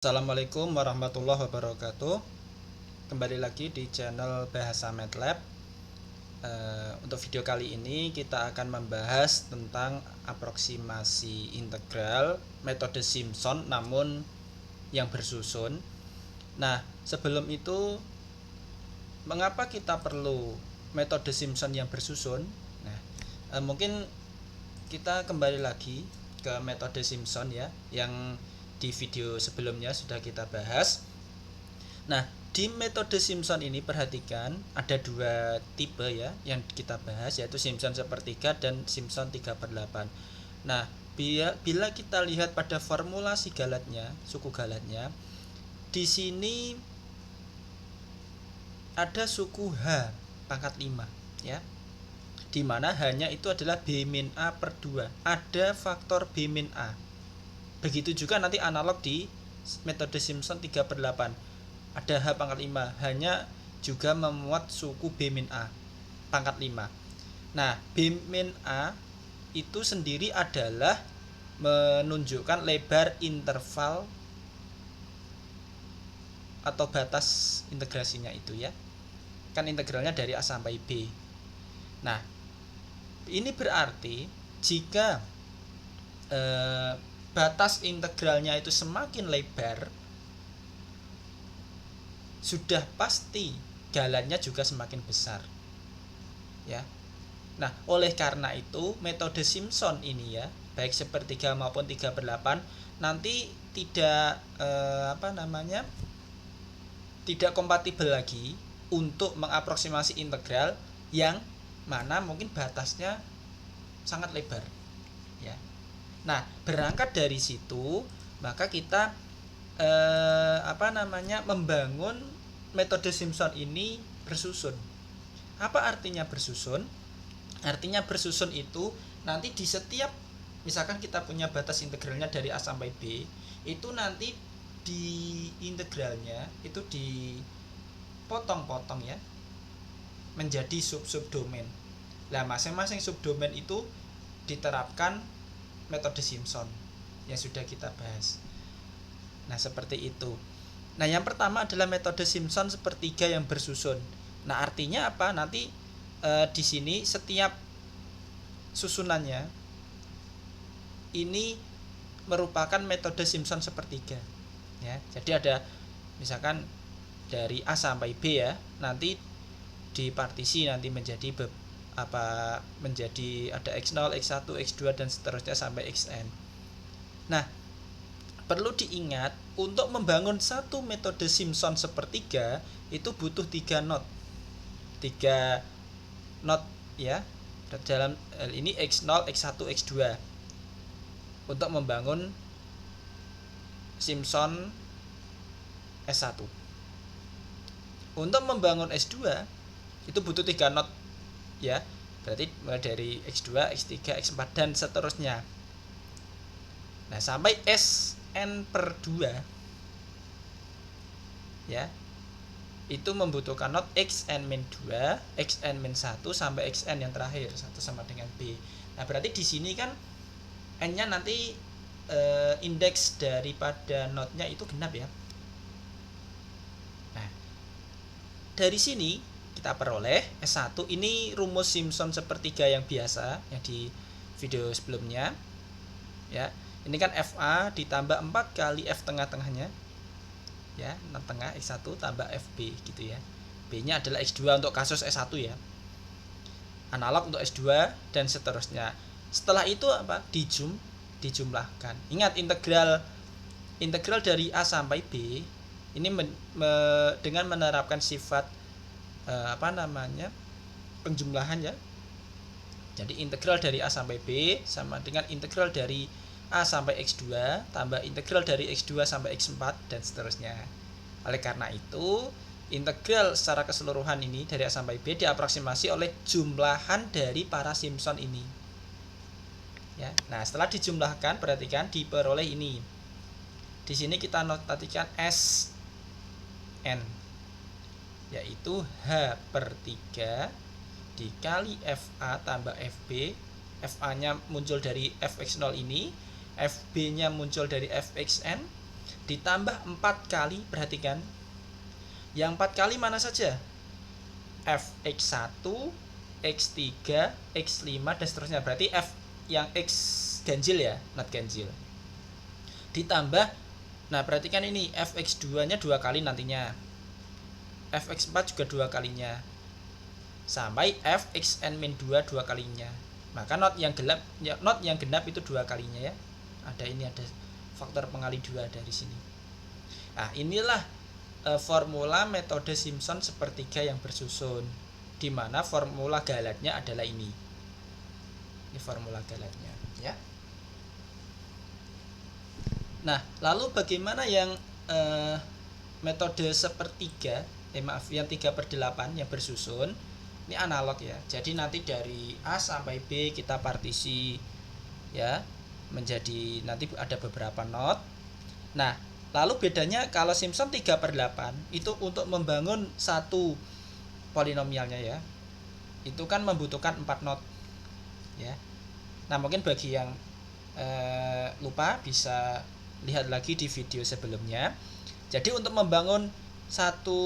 Assalamualaikum warahmatullahi wabarakatuh. Kembali lagi di channel Bahasa MATLAB. Untuk video kali ini kita akan membahas tentang aproksimasi integral metode Simpson namun yang bersusun. Nah, sebelum itu mengapa kita perlu metode Simpson yang bersusun? Nah, mungkin kita kembali lagi ke metode Simpson ya, yang di video sebelumnya sudah kita bahas. Nah, di metode Simpson ini perhatikan ada dua tipe ya yang kita bahas, yaitu Simpson sepertiga dan Simpson 3/8. Nah, bila kita lihat pada formulasi galatnya, suku galatnya, di sini ada suku H pangkat 5 ya, dimana hanya itu adalah B min A per 2, ada faktor B min A. Begitu juga nanti analog di metode Simpson 3/8, ada H pangkat 5, hanya juga memuat suku B min A pangkat 5. Nah, B min A itu sendiri adalah menunjukkan lebar interval atau batas integrasinya itu ya, kan integralnya dari A sampai B. Nah, ini berarti jika batas integralnya itu semakin lebar, sudah pasti galannya juga semakin besar ya. Nah, oleh karena itu metode Simpson ini ya, baik sepertiga maupun 3/8 nanti tidak tidak kompatibel lagi untuk mengaproksimasi integral yang mana mungkin batasnya sangat lebar ya. Nah, berangkat dari situ maka kita membangun metode Simpson ini bersusun. Apa artinya bersusun? Artinya bersusun itu nanti di setiap, misalkan kita punya batas integralnya dari A sampai B, itu nanti di integralnya itu dipotong-potong ya menjadi sub-subdomain. Nah, masing-masing subdomain itu diterapkan metode Simpson yang sudah kita bahas. Nah, seperti itu. Nah, yang pertama adalah metode Simpson sepertiga yang bersusun. Nah, artinya apa? Nanti di sini setiap susunannya ini merupakan metode Simpson sepertiga ya. Jadi ada misalkan dari A sampai B ya, nanti dipartisi nanti menjadi ada X0, X1, X2 dan seterusnya sampai Xn. Nah, perlu diingat untuk membangun satu metode Simpson sepertiga itu butuh 3 not. 3 not ya. Dalam ini X0, X1, X2 untuk membangun Simpson S1. Untuk membangun S2 itu butuh 3 not ya. Berarti mulai dari X2, X3, X4 dan seterusnya. Nah, sampai Sn per 2 ya, itu membutuhkan not Xn-2, Xn-1 sampai Xn yang terakhir 1 sama dengan B. Nah, berarti di sini kan N-nya nanti indeks daripada notnya itu genap ya. Nah, dari sini kita peroleh S1 ini rumus Simpson sepertiga yang biasa yang di video sebelumnya ya. Ini kan FA ditambah 4 kali F tengah-tengahnya ya, 6 tengah X1 tambah FB gitu ya. B-nya adalah X2 untuk kasus S1 ya. Analog untuk S2 dan seterusnya. Setelah itu apa? Dijumlahkan. Ingat integral dari A sampai B ini dengan menerapkan sifat penjumlahan ya. Jadi integral dari A sampai B sama dengan integral dari A sampai X2 tambah integral dari X2 sampai X4 dan seterusnya. Oleh karena itu, integral secara keseluruhan ini dari A sampai B diaproksimasi oleh jumlahan dari para Simpson ini. Ya. Nah, setelah dijumlahkan, perhatikan diperoleh ini. Di sini kita notasikan Sn, yaitu H per 3 dikali FA tambah FB. FA-nya muncul dari Fx0 ini, FB-nya muncul dari Fxn, ditambah 4 kali, perhatikan. Yang 4 kali mana saja? Fx1, X3, X5 dan seterusnya. Berarti F yang X ganjil ya, not ganjil. Ditambah, nah perhatikan ini Fx2 nya 2 kali nantinya, Fx4 juga 2 kalinya, sampai Fxn-2 2 kalinya. Maka not yang genap itu 2 kalinya ya. Ada faktor pengali 2 dari sini. Nah, inilah formula metode Simpson sepertiga yang bersusun, di mana formula galatnya adalah ini. Ini formula galatnya ya. Nah, lalu bagaimana yang metode sepertiga, yang 3/8 yang bersusun? Ini analog ya. Jadi nanti dari A sampai B kita partisi ya, menjadi nanti ada beberapa not. Nah, lalu bedanya kalau Simpson 3/8 itu untuk membangun satu polinomialnya ya, itu kan membutuhkan 4 not ya. Nah, mungkin bagi yang lupa bisa lihat lagi di video sebelumnya. Jadi untuk membangun satu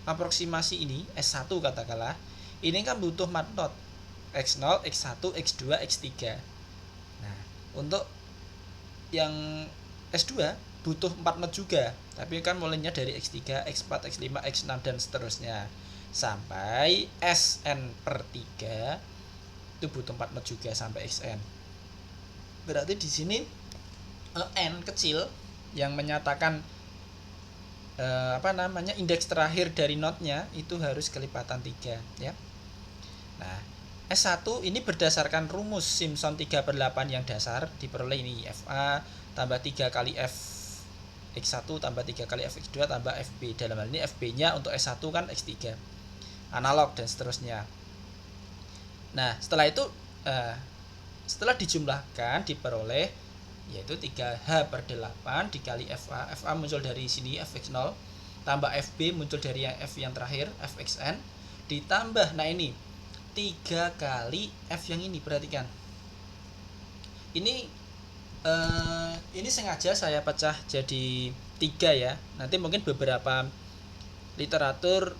aproksimasi ini S1 katakanlah, ini kan butuh 4 not, X0, X1, X2, X3. Nah, untuk yang S2 butuh 4 not juga, tapi kan mulainya dari X3, X4, X5, X6 dan seterusnya sampai Sn/3 itu butuh 4 not juga sampai Xn. Berarti di sini n kecil yang menyatakan indeks terakhir dari notnya itu harus kelipatan 3 ya. Nah, S1 ini berdasarkan rumus Simpson 3/8 yang dasar diperoleh ini FA tambah 3 kali F X1 tambah 3 kali Fx2 tambah Fb. Dalam hal ini Fb-nya untuk S1 kan X3. Analog dan seterusnya. Nah, setelah itu setelah dijumlahkan diperoleh yaitu 3H/8 dikali FA. FA muncul dari sini Fx0 tambah Fb muncul dari yang F yang terakhir Fxn ditambah, nah ini 3 kali F yang ini, perhatikan. Ini sengaja saya pecah jadi 3 ya. Nanti mungkin beberapa literatur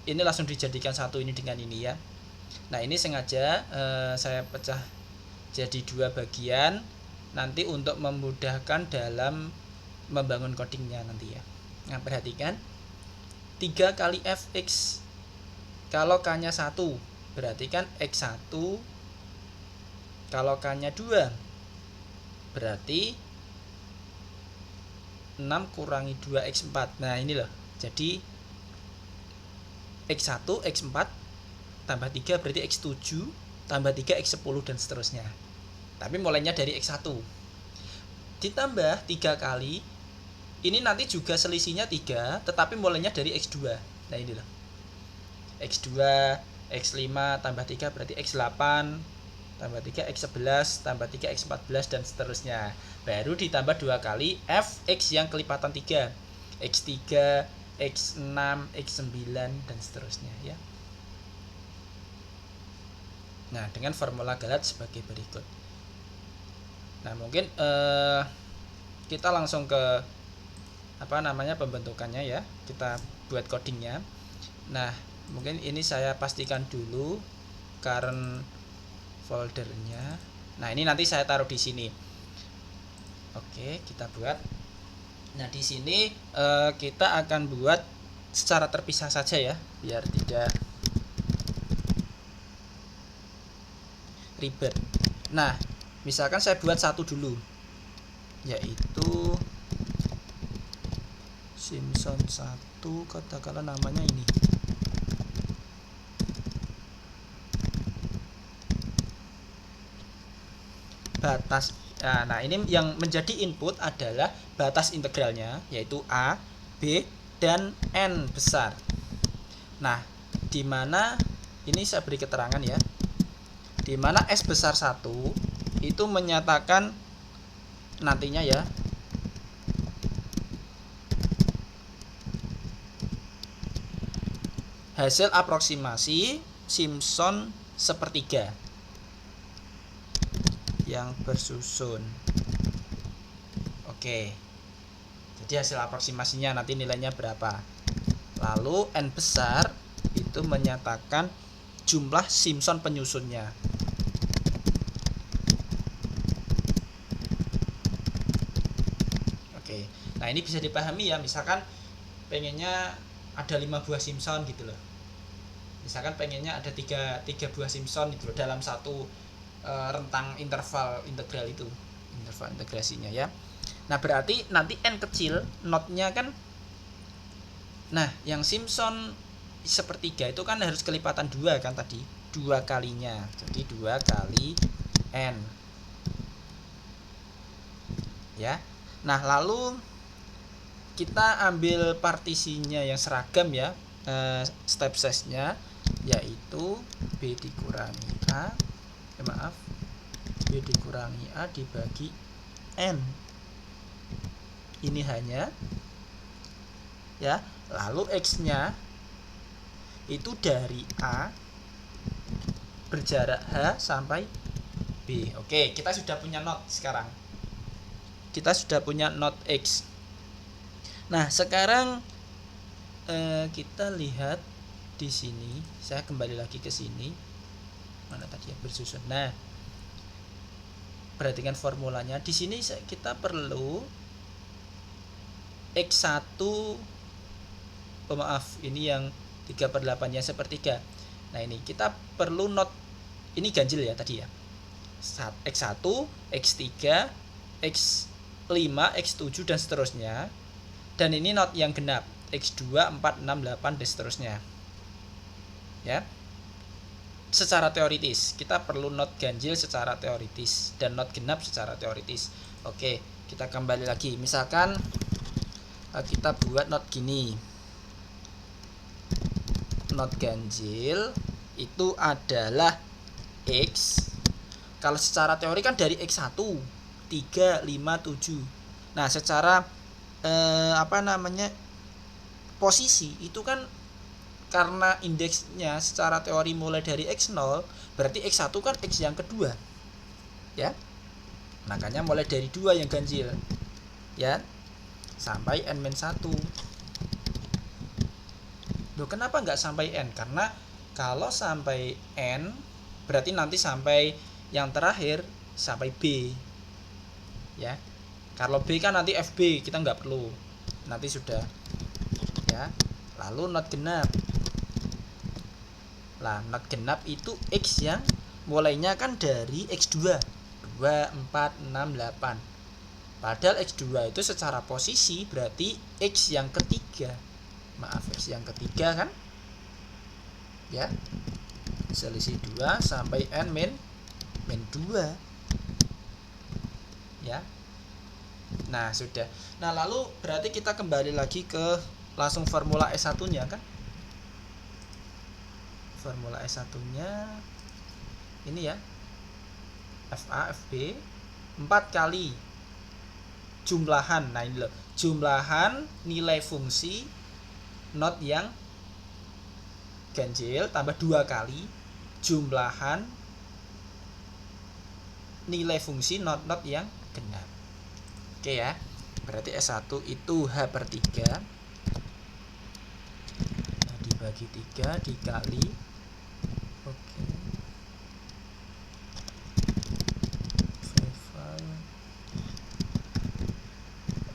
ini langsung dijadikan satu ini dengan ini ya. Nah, ini sengaja saya pecah jadi 2 bagian nanti untuk memudahkan dalam membangun codingnya nanti ya. Nah, perhatikan 3 kali Fx, kalau K-nya 1 berarti kan X1, kalau K-nya 2 berarti 6 kurangi 2 X4. Nah, ini loh. Jadi X1, X4 tambah 3 berarti X7 tambah 3 X10 dan seterusnya. Tapi mulainya dari X1 ditambah 3 kali ini nanti juga selisihnya 3 tetapi mulainya dari X2. Nah, ini loh. X2, X5 tambah 3 berarti X8 tambah 3 X11 tambah 3 X14 dan seterusnya. Baru ditambah 2 kali Fx yang kelipatan 3, X3, X6, X9 dan seterusnya ya. Nah, dengan formula galat sebagai berikut. Nah, mungkin kita langsung ke pembentukannya ya. Kita buat codingnya. Nah, mungkin ini saya pastikan dulu current foldernya. Nah, ini nanti saya taruh di sini. Oke, kita buat. Nah, di sini kita akan buat secara terpisah saja ya, biar tidak ribet. Nah, misalkan saya buat satu dulu, yaitu Simpson 1, katakanlah namanya ini. Batas. Nah, ini yang menjadi input adalah batas integralnya, yaitu A, B, dan N besar. Nah, di mana ini saya beri keterangan ya, di mana S besar 1 itu menyatakan nantinya ya hasil aproksimasi Simpson sepertiga yang bersusun. Oke. Jadi hasil aproksimasinya nanti nilainya berapa. Lalu N besar itu menyatakan jumlah Simpson penyusunnya. Oke, nah ini bisa dipahami ya, misalkan pengennya ada 5 buah Simpson gitu loh. Misalkan pengennya ada 3 buah Simpson gitu loh dalam satu rentang interval integral itu, interval integrasinya ya. Nah berarti nanti N kecil notnya kan, nah yang Simpson sepertiga itu kan harus kelipatan 2 kan tadi, 2 kalinya, jadi 2 kali N ya. Nah lalu kita ambil partisinya yang seragam ya, step size nya yaitu B dikurangi A, B dikurangi A dibagi N, ini hanya ya. Lalu X nya itu dari A berjarak H sampai B. Oke, kita sudah punya not sekarang, kita sudah punya not X. Nah sekarang kita lihat di sini, saya kembali lagi ke sini, mana tadi ya, bersusun. Nah perhatikan formulanya di sini, kita perlu X1, ini yang 3/8 nya sepertiga. Nah ini kita perlu not, ini ganjil ya tadi ya, X1, X3, X5, X7 dan seterusnya. Dan ini not yang genap, X2, 4, 6, 8 dan seterusnya ya. Secara teoritis kita perlu not ganjil secara teoritis dan not genap secara teoritis. Oke, kita kembali lagi, misalkan kita buat not gini, not ganjil itu adalah X, kalau secara teori kan dari X1 3, 5, 7. Nah secara posisi itu kan karena indeksnya secara teori mulai dari X0, berarti X1 kan X yang kedua ya, makanya mulai dari 2 yang ganjil ya sampai N-1. Loh kenapa nggak sampai N? Karena kalau sampai N berarti nanti sampai yang terakhir sampai B ya. Kalau B kan nanti FB, kita nggak perlu, nanti sudah ya. Lalu not genap, lah not genap itu X yang mulainya kan dari X2, 2, 4, 6, 8. Padahal X2 itu secara posisi berarti X yang ketiga, X yang ketiga kan ya, selisih 2 sampai N min 2 ya. Nah sudah. Nah lalu berarti kita kembali lagi ke langsung formula S1 nya kan, formula S1 nya ini ya, FA FB 4 kali jumlahan, nah ini loh, jumlahan nilai fungsi not yang ganjil tambah 2 kali jumlahan nilai fungsi not yang genap. Oke ya, berarti S1 itu H/3 dibagi 3 dikali, oke,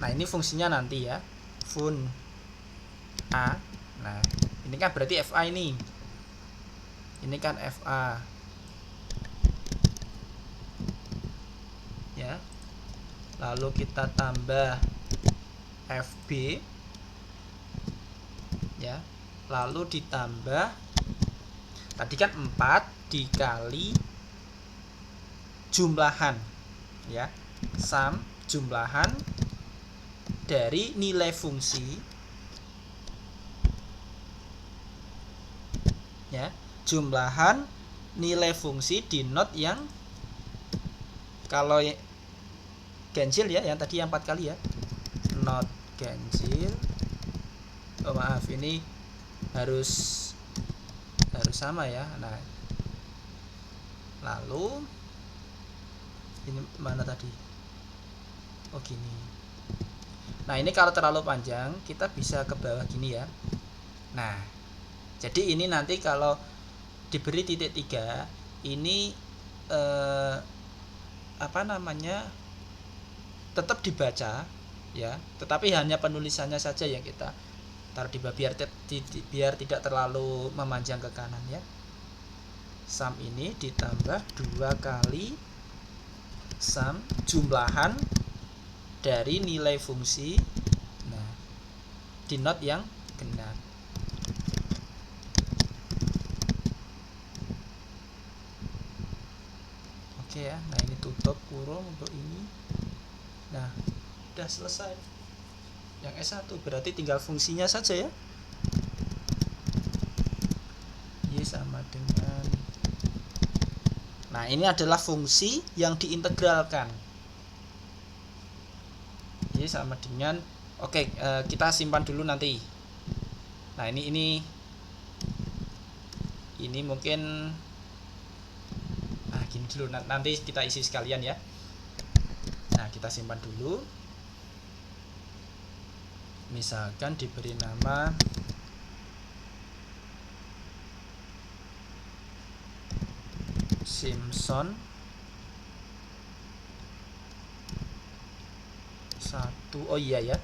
nah ini fungsinya nanti ya, fun A. Nah ini kan berarti FA, ini kan FA ya. Lalu kita tambah FB ya, lalu ditambah tadi kan 4 dikali jumlahan ya, sum jumlahan dari nilai fungsi ya, jumlahan nilai fungsi di not yang kalau ganjil ya, yang tadi yang 4 kali ya, not ganjil, ini harus sama ya. Nah lalu ini mana tadi, gini. Nah, ini kalau terlalu panjang kita bisa ke bawah gini ya. Nah, jadi ini nanti kalau diberi titik 3 ini tetap dibaca ya, tetapi hanya penulisannya saja yang kita taruh di bawah biar tidak terlalu memanjang ke kanan ya. Sum ini ditambah 2 kali sum jumlahan dari nilai fungsi, nah di not yang genap. Oke ya, nah ini tutup kurung untuk ini. Nah, udah selesai yang S1, berarti tinggal fungsinya saja ya. Y sama dengan, nah ini adalah fungsi yang diintegralkan. Y sama dengan, oke, kita simpan dulu nanti. Nah ini mungkin gini dulu, nanti kita isi sekalian ya. Nah, kita simpan dulu. Misalkan diberi nama Simpson 1. Oh iya ya.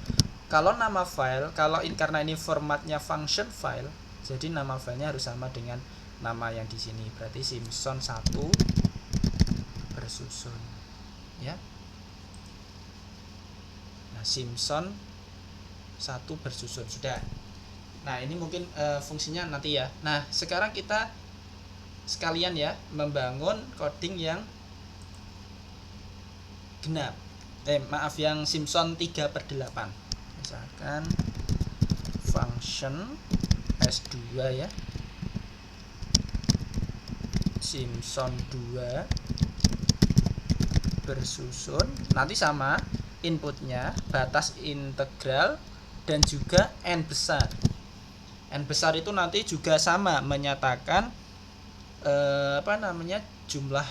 Kalau nama file, karena ini formatnya function file, jadi nama filenya harus sama dengan nama yang di sini. Berarti Simpson 1 bersusun ya. Nah, Simpson 1 bersusun sudah. Nah, ini mungkin fungsinya nanti ya. Nah, sekarang kita sekalian ya membangun coding yang genap. Yang Simpson 3/8. Misalkan function S2 ya. Simpson 2 bersusun, nanti sama inputnya batas integral dan juga n besar. N besar itu nanti juga sama menyatakan jumlah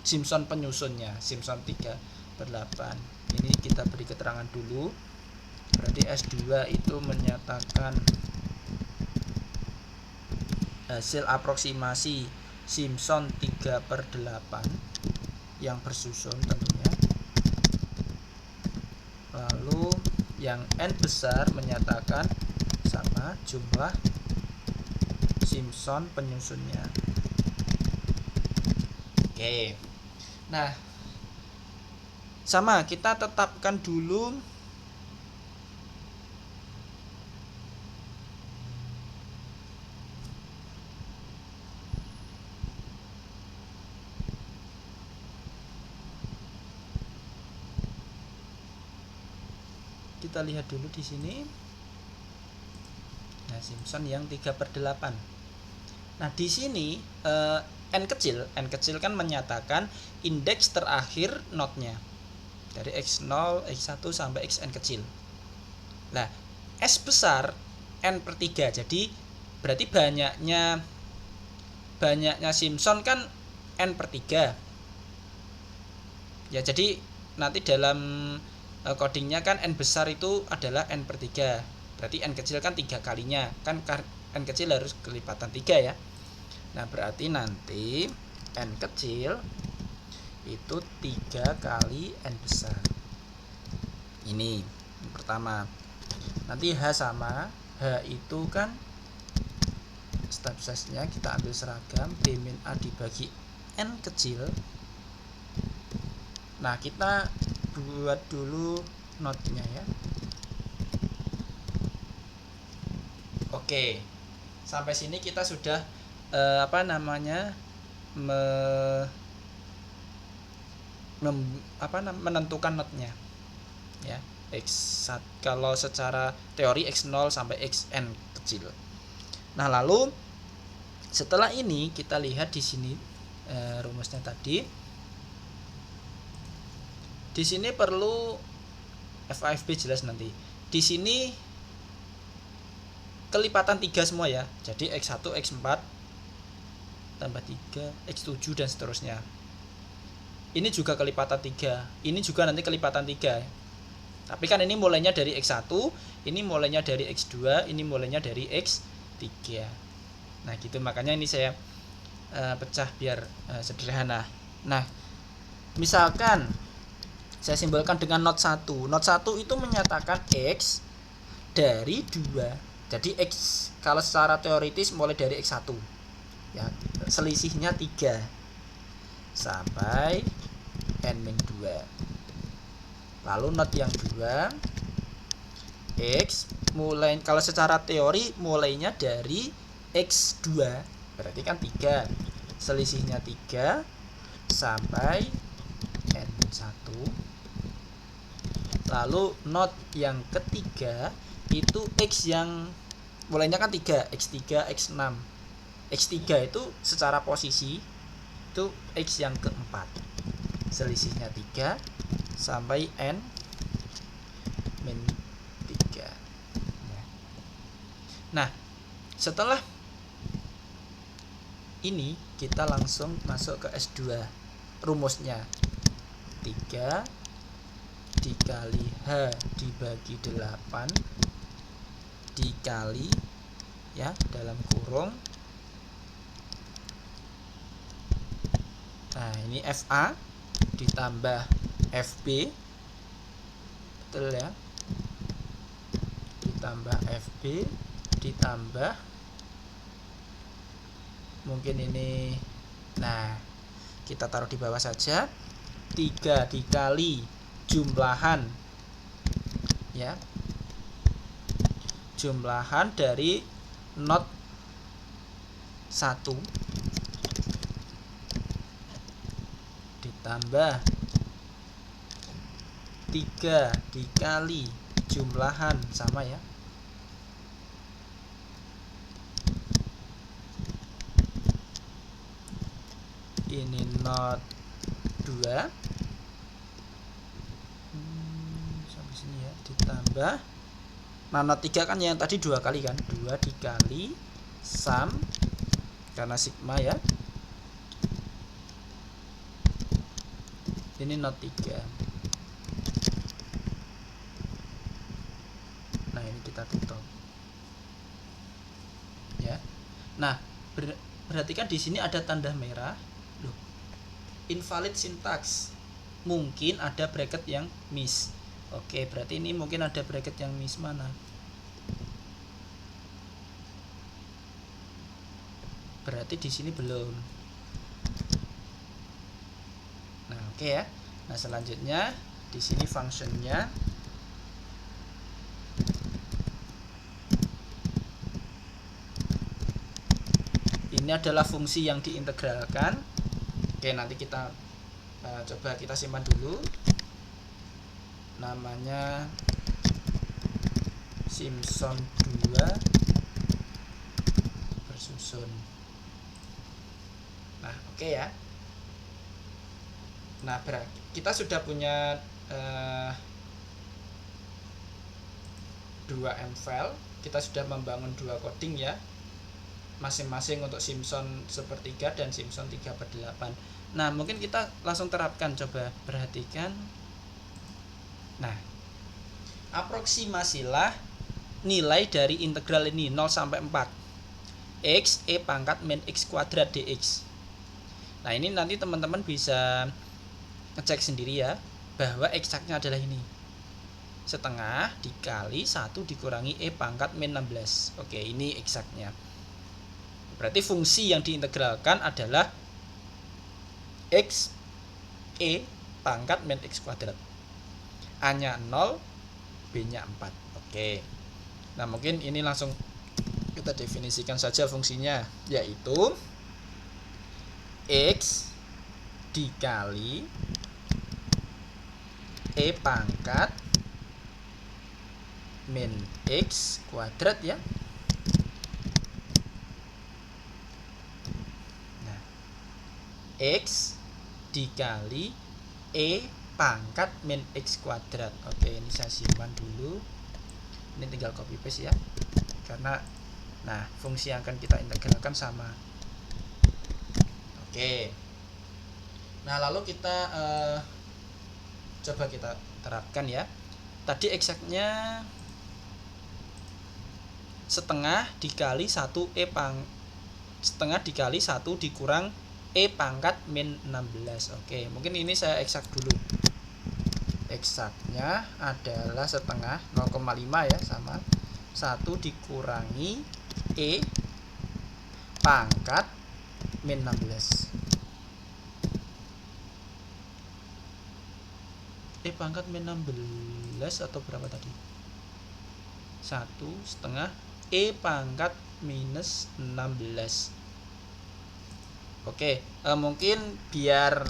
Simpson penyusunnya, Simpson 3/8. Ini kita beri keterangan dulu. Berarti S2 itu menyatakan hasil aproksimasi Simpson 3/8 yang bersusun tentunya. Lalu yang n besar menyatakan sama jumlah Simpson penyusunnya. Oke. Nah, sama kita tetapkan dulu kita lihat dulu di sini. Nah, Simpson yang 3/8. Nah, di sini n kecil kan menyatakan indeks terakhir notnya dari x0, x1 sampai xn kecil. Nah, S besar n/3. Jadi berarti banyaknya Simpson kan n/3. Ya, jadi nanti dalam codingnya kan n besar itu adalah n/3. Berarti n kecil kan 3 kalinya. Kan n kecil harus kelipatan 3 ya. Nah, berarti nanti n kecil itu 3 kali n besar. Ini yang pertama. Nanti H sama, H itu kan step size-nya kita ambil seragam B min A dibagi n kecil. Nah, kita buat dulu notnya ya. Oke. Sampai sini kita sudah menentukan notnya ya. X1 kalau secara teori x0 sampai xn kecil. Nah, lalu setelah ini kita lihat di sini rumusnya tadi. Di sini perlu FAFB jelas nanti. Di sini kelipatan 3 semua ya. Jadi X1, X4 tambah 3, X7 dan seterusnya. Ini juga kelipatan 3. Ini juga nanti kelipatan 3. Tapi kan ini mulainya dari X1, ini mulainya dari X2, ini mulainya dari X3. Nah gitu, makanya ini saya pecah biar sederhana. Nah misalkan saya simbolkan dengan not 1. Not 1 itu menyatakan X dari 2. Jadi X kalau secara teoritis mulai dari X1 ya, selisihnya 3 sampai N-2. Lalu not yang 2, X mulai kalau secara teori mulainya dari X2, berarti kan 3, selisihnya 3 sampai N1. Lalu not yang ketiga itu X yang mulainya kan 3, X3, X6. X3 itu secara posisi itu X yang keempat, selisihnya 3 sampai N-3. Nah setelah ini kita langsung masuk ke S2. Rumusnya 3 dikali H dibagi 8 dikali ya dalam kurung, nah ini FA ditambah FB, betul ya, ditambah FB ditambah mungkin ini, nah kita taruh di bawah saja, 3 dikali jumlahan ya, jumlahan dari not 1 ditambah 3 dikali jumlahan sama ya, ini not 2 sampai sini ya, ditambah nah not 3 kan yang tadi 2 kali kan, 2 dikali sum karena sigma ya, ini not 3. Nah ini kita tutup ya. Nah berarti kan di sini ada tanda merah. Loh, invalid syntax, mungkin ada bracket yang miss. Oke, berarti ini mungkin ada bracket yang miss mana? Berarti di sini belum. Nah, oke ya. Nah, selanjutnya di sini functionnya ini adalah fungsi yang diintegralkan. Oke, nanti kita coba kita simpan dulu. Namanya Simpson 2 bersusun. Nah oke ya. Nah kita sudah punya 2M file, kita sudah membangun 2 coding ya, masing-masing untuk Simpson 1/3 dan Simpson 3/8. Nah mungkin kita langsung terapkan, coba perhatikan. Nah aproksimasilah nilai dari integral ini 0 sampai 4 X E pangkat min X kuadrat dx. Nah ini nanti teman-teman bisa ngecek sendiri ya, bahwa eksaknya adalah ini, setengah dikali 1 dikurangi E pangkat min 16. Oke, ini eksaknya. Berarti fungsi yang diintegralkan adalah X E pangkat min X kuadrat. A nya 0, B nya 4. Oke. Nah mungkin ini langsung kita definisikan saja fungsinya, yaitu X dikali E pangkat min X kuadrat ya. Nah, X dikali E pangkat min X kuadrat. Oke, ini saya simpan dulu. Ini tinggal copy paste ya, karena nah fungsi yang akan kita integralkan sama. Oke, nah lalu kita coba kita terapkan ya. tadi eksaknya setengah dikali 1 setengah dikali 1 dikurang E pangkat min 16. Oke, mungkin ini saya eksak dulu. Eksaknya adalah setengah 0,5 ya, sama 1 dikurangi E pangkat min 16. E pangkat min 16 atau berapa tadi? 1 setengah E pangkat minus 16. Oke, mungkin biar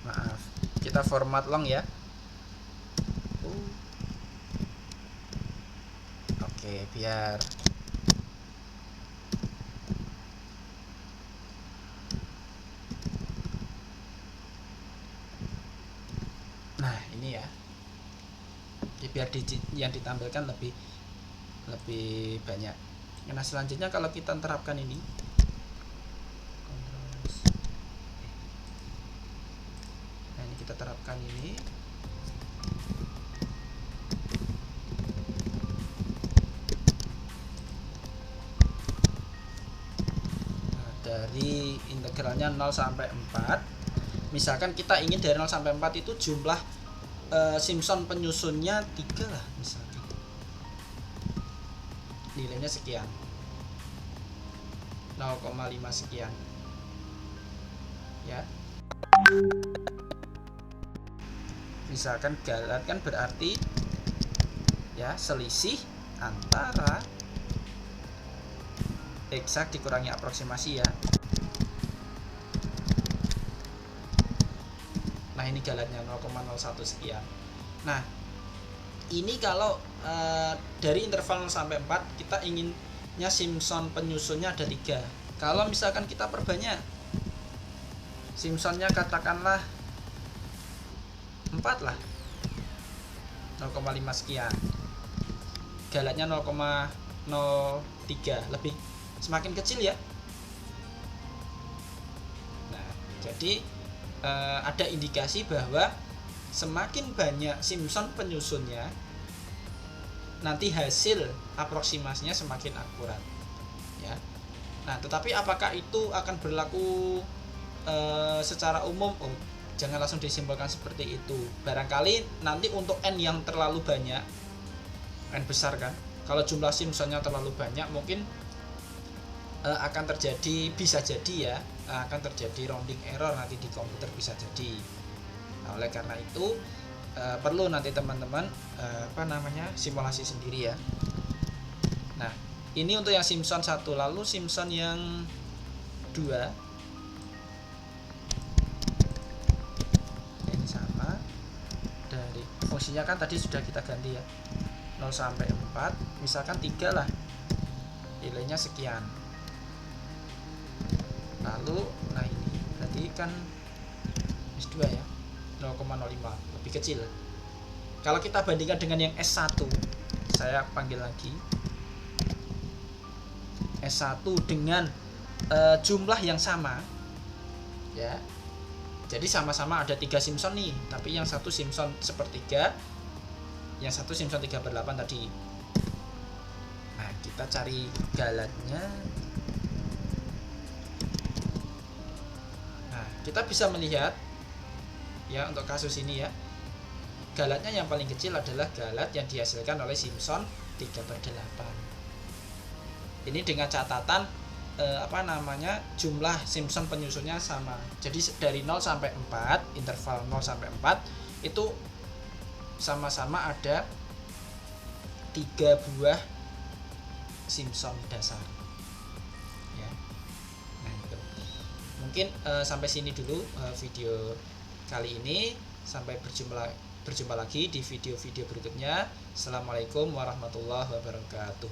maaf, kita format long ya. Oke, biar nah ini ya. Jadi biar yang ditampilkan lebih banyak. Nah, selanjutnya kalau kita terapkan ini, nah ini kita terapkan ini, nah, dari integralnya 0 sampai 4. Misalkan kita ingin dari 0 sampai 4 itu jumlah Simpson penyusunnya 3 lah misalkan. Nilainya sekian, 0,5 sekian ya. Misalkan galat kan berarti ya selisih antara eksak dikurangi aproksimasi ya. Nah ini galatnya 0,01 sekian. Nah ini kalau dari interval 0 sampai 4 kita inginnya Simpson penyusunnya ada 3. Kalau misalkan kita perbanyak Simpsonnya katakanlah 4 lah, 0,5 sekian, galatnya 0,03, lebih semakin kecil ya. Nah jadi ada indikasi bahwa semakin banyak Simpson penyusunnya, nanti hasil aproksimasinya semakin akurat ya. Nah tetapi apakah itu akan berlaku secara umum? Oh, jangan langsung disimpulkan seperti itu. Barangkali nanti untuk N yang terlalu banyak, N besar kan, kalau jumlah Simpsonnya terlalu banyak, mungkin akan terjadi, bisa jadi ya, akan terjadi rounding error nanti di komputer, bisa jadi. Nah, oleh karena itu perlu nanti teman-teman simulasi sendiri ya. Nah ini untuk yang Simpson 1. Lalu Simpson yang 2 ini sama, dari fungsinya kan tadi sudah kita ganti ya, 0 sampai 4, misalkan 3 lah, nilainya sekian. Lalu nah ini berarti kan S2 ya, 0,05, lebih kecil. Kalau kita bandingkan dengan yang S1, saya panggil lagi S1 dengan jumlah yang sama ya. Jadi sama-sama ada 3 Simpson nih, tapi yang satu Simpson sepertiga, yang satu Simpson 3/8 tadi. Nah kita cari galatnya. Nah kita bisa melihat ya, untuk kasus ini ya, galatnya yang paling kecil adalah galat yang dihasilkan oleh Simpson 3/8. Ini dengan catatan jumlah Simpson penyusunnya sama. Jadi dari 0 sampai 4, interval 0 sampai 4 itu sama-sama ada 3 buah Simpson dasar ya. Nah itu mungkin sampai sini dulu video kali ini. Sampai berjumpa lagi di video-video berikutnya. Assalamualaikum warahmatullahi wabarakatuh.